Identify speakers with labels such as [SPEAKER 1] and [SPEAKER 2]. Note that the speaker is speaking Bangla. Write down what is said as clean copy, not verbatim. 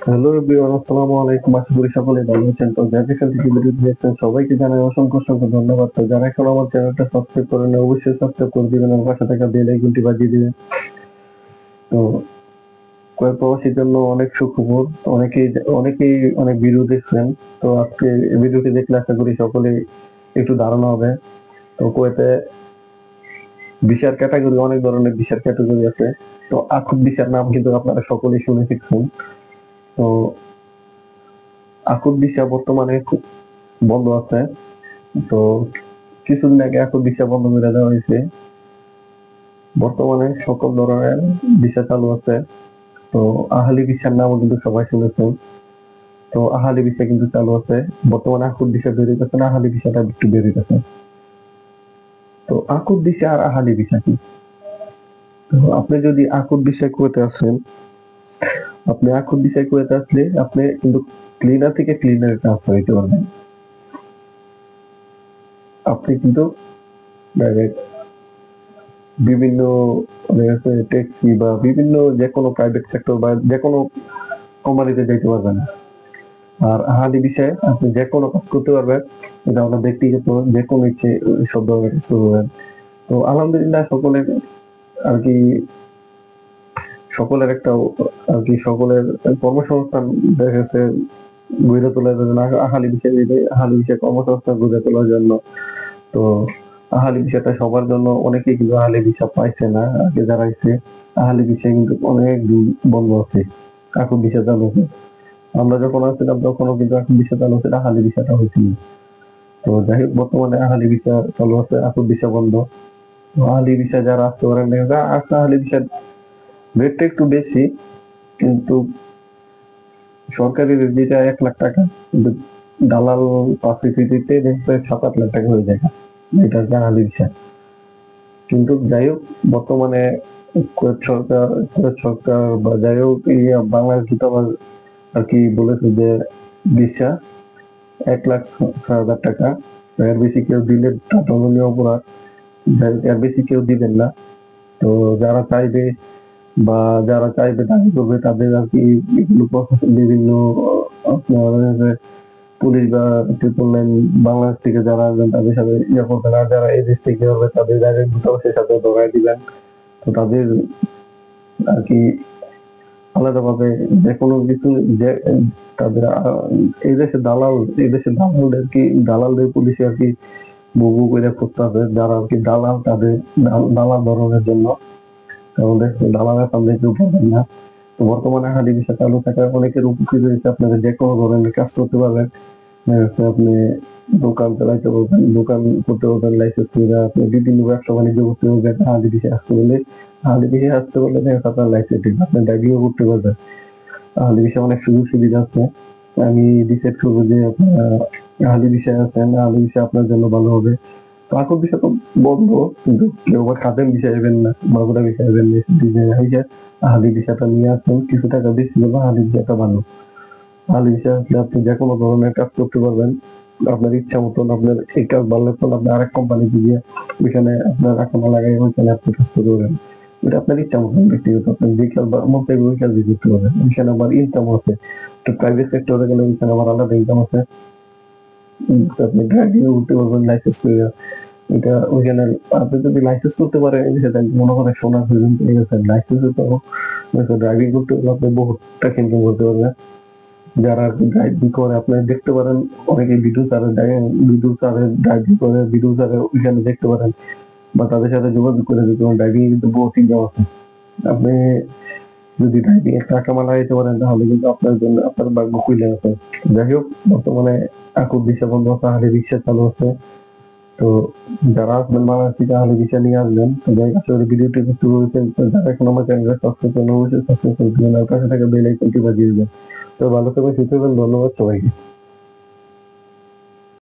[SPEAKER 1] হ্যালো এভরিওয়ান, আসসালামু আলাইকুম। আশা করি সকলেই ভালো আছেন। তো যারা যেখান থেকে ভিডিওটি দেখছেন সবাইকে জানাই অসংখ্য অসংখ্য ধন্যবাদ। তো যারা এখন আমার চ্যানেলটা সাবস্ক্রাইব করেন নাই অবশ্যই সাবস্ক্রাইব করে দিবেন এবং পাশে থাকা বেল আইকনটি বাজিয়ে দিবেন। তো কয়েক প্রবাসীর জন্য অনেক সুখবর। অনেকেই অনেক ভিডিও দেখছেন। তো আজকে এই ভিডিওটি দেখলে আশা করি সকলেই একটু ধারণা হবে। তো কুয়েতে ভিসার ক্যাটাগরি, অনেক ধরনের ভিসার ক্যাটাগরি আছে। তো আকুব ভিসার নাম কিন্তু আপনারা সকলেই শুনে থাকছেন। তো আকুব ভিসা বর্তমানে খুব বন্ধ আছে। তো কিছুদিন আগে আকুব ভিসা বন্ধ করে দেওয়া হয়েছে। বর্তমানে সকল ধরনের ভিসা চালু আছে। তো আহালি ভিসার নামও কিন্তু সবাই শুনেছেন। তো আহালি ভিসা কিন্তু চালু আছে। বর্তমানে আকুব ভিসা বের হইতেছে না, আহালি ভিসাটা একটু বের হইতেছে। তো আকুব ভিসা আর আহালি ভিসা কি? তো আপনি যদি আকুব ভিসায় কুয়েতে আসেন, আপনি আকুব ভিসায় কুয়েতে আসলে আপনি কিন্তু ক্লিনার থেকে ক্লিনারে ট্রান্সফার হইতে পারবেন। আপনি কিন্তু ডাইরেক্ট বিভিন্ন ট্যাক্সি বা বিভিন্ন যেকোনো প্রাইভেট সেক্টর বা যেকোনো কোম্পানিতে যাইতে পারবেন। আর আহালি বিষয়ে আপনি যেকোনো কাজ করতে পারবেন। এটা আপনার ব্যক্তিগত যেকোনো ইচ্ছে সব ধরনের কাজ করতে পারবেন। তো আলহামদুলিল্লাহ আরকি সকলের একটা আরকি সকলের কর্মসংস্থান দেখা গেছে গড়ে তোলার জন্য আহালি বিষয়ে কর্মসংস্থান গড়ে তোলার জন্য। তো আহালি ভিসাটা সবার জন্য, অনেকেই কিন্তু আহালি ভিসা পাইছে না। আগে যারা আইছে আহালি ভিসা কিন্তু অনেক দিন বন্ধ আছে, আকুব ভিসা চালু আছে। আমরা যখন আসছিলাম তখনও কিন্তু আকুব ভিসা চালু ছিল, আহালি ভিসাটা হয়েছিল। তো যাই হোক, বর্তমানে আহালি ভিসা চালু আছে, আকুব ভিসা বন্ধ। তো আহালি ভিসা যারা আসতে পারেন না, আহালি ভিসার রেটটা একটু বেশি, কিন্তু সরকারি রেট যেটা 1,00,000 টাকা, কিন্তু দালাল পাসিতে দিতে 7-8 লাখ টাকা হয়ে যায়। এটা হচ্ছে আহালি ভিসা। কিন্তু যাই হোক, বর্তমানে কুয়েত সরকার বা যাই হোক বাংলাদেশ দূতাবাস আর কি বলেছে যে ভিসা 1,06,000 টাকা, এর বেশি কেউ দিলে দণ্ডনীয় অপরাধ। এর বেশি কেউ দিবেন না। তো যারা চাইবে বা যারা চাইবে দাবি করবে তাদের আর কি এগুলো বিভিন্ন আপনার পুলিশ বা ট্রিপল লাইন বাংলাদেশ থেকে যারা আসবেন তাদের সাথে করবেন। আর যারা এই দেশ থেকে হবে তাদের ডাইরেক্ট দূতাবাসের সাথে ধরাই দিবেন। তো তাদের আর কি আলাদাভাবে যেকোনো কিছু যে তাদের এই দেশের দালালদের পুলিশে আর কি বুবু করে করতে হবে, যারা আর কি দালাল তাদের দালাল ধরনের জন্য আমাদের দালালের সামনে কেউ পাবেন না। তো বর্তমানে আহালি ভিসা চালু থাকায় অনেকের উপকৃত হয়েছে। আপনারা যেকোনো ধরনের কাজ করতে পারবেন। আপনি দোকান চালাইতে পারবেন, দোকান করতে পারবেন লাইসেন্স নিয়ে, আপনি বিভিন্ন ব্যবসা বাণিজ্য করতে পারবেন। আহালি ভিসা আসতে বললে আপনার লাইসেন্স আপনি ড্রাইভিংও করতে পারবেন। আহালি ভিসা অনেক সুযোগ সুবিধা আছে। আমি ডিসাইড করবো যে আপনার আহালি ভিসায় আছেন, আহালি ভিসা আপনার জন্য ভালো হবে। তো আকুব ভিসা তো বন্ধ, কিন্তু কেউ আবার খাদেম ভিসা নেবেন না, মাগুরা ভিসা নেবেন না। আহালি ভিসাটা নিয়ে আসবেন, কিছু টাকা বেশি হলো, আহালি ভিসাটা ভালো। আহালি ভিসা আসলে আপনি যেকোনো ধরনের কাজ করতে পারবেন। আপনার ইচ্ছা মতন, আপনার এই কাজ ভালো লাগতো না, আপনি আরেক কোম্পানিতে গিয়ে ওইখানে আপনার রাখানা লাগাই ওইখানে আপনি কাজ করতে পারবেন। এটা আপনার ইচ্ছা মতন ব্যক্তিগত, আপনি যে কাজ মন চাইবে ওই কাজই করতে পারবেন। ওইখানে আবার ইনকাম আছে। তো প্রাইভেট সেক্টরে গেলে ওইখানে আবার আলাদা ইনকাম আছে। আপনি ড্রাইভিংও করতে পারবেন লাইসেন্স করে। এটা ওইখানে আপনি যদি লাইসেন্স করতে পারেন, মনে করেন সোনার হরিণ পেয়ে গেছেন, লাইসেন্সে তো ড্রাইভিং করতে হলে আপনি বহুত টাকা ইনকাম করতে পারবেন। যারা ড্রাইভিং করে আপনি দেখতে পারেন, অনেকে ভিডিও ছাড়ে ড্রাইভিং করে, ভিডিও ছাড়ে ওইখানে দেখতে পারেন বা তাদের সাথে যোগাযোগ করে দেখতে পারেন। ড্রাইভিং কিন্তু বহুত ইনকাম আছে। আপনি যদি ড্রাইভিং এর টাকা লাগাইতে পারেন তাহলে কিন্তু আপনার জন্য আপনার ভাগ্য খুলে আছে। যাই হোক, বর্তমানে আকুব ভিসা বন্ধ আছে, আহালি ভিসা চালু আছে। তো যারা আসবেন বাংলাদেশ থেকে আহালি ভিসা নিয়ে আসবেন। তো যাই আসলে ভিডিওটি একটু বলছেন, যারা এখন আমার চ্যানেলে সাবস্ক্রাইব করেন অবশ্যই সাবস্ক্রাইব করে দিবেন আর পাশে থাকা বেল আইকনটি বাজিয়ে দিবেন। তো ভালো থাকবেন, সুস্থ থাকবেন। ধন্যবাদ সবাইকে।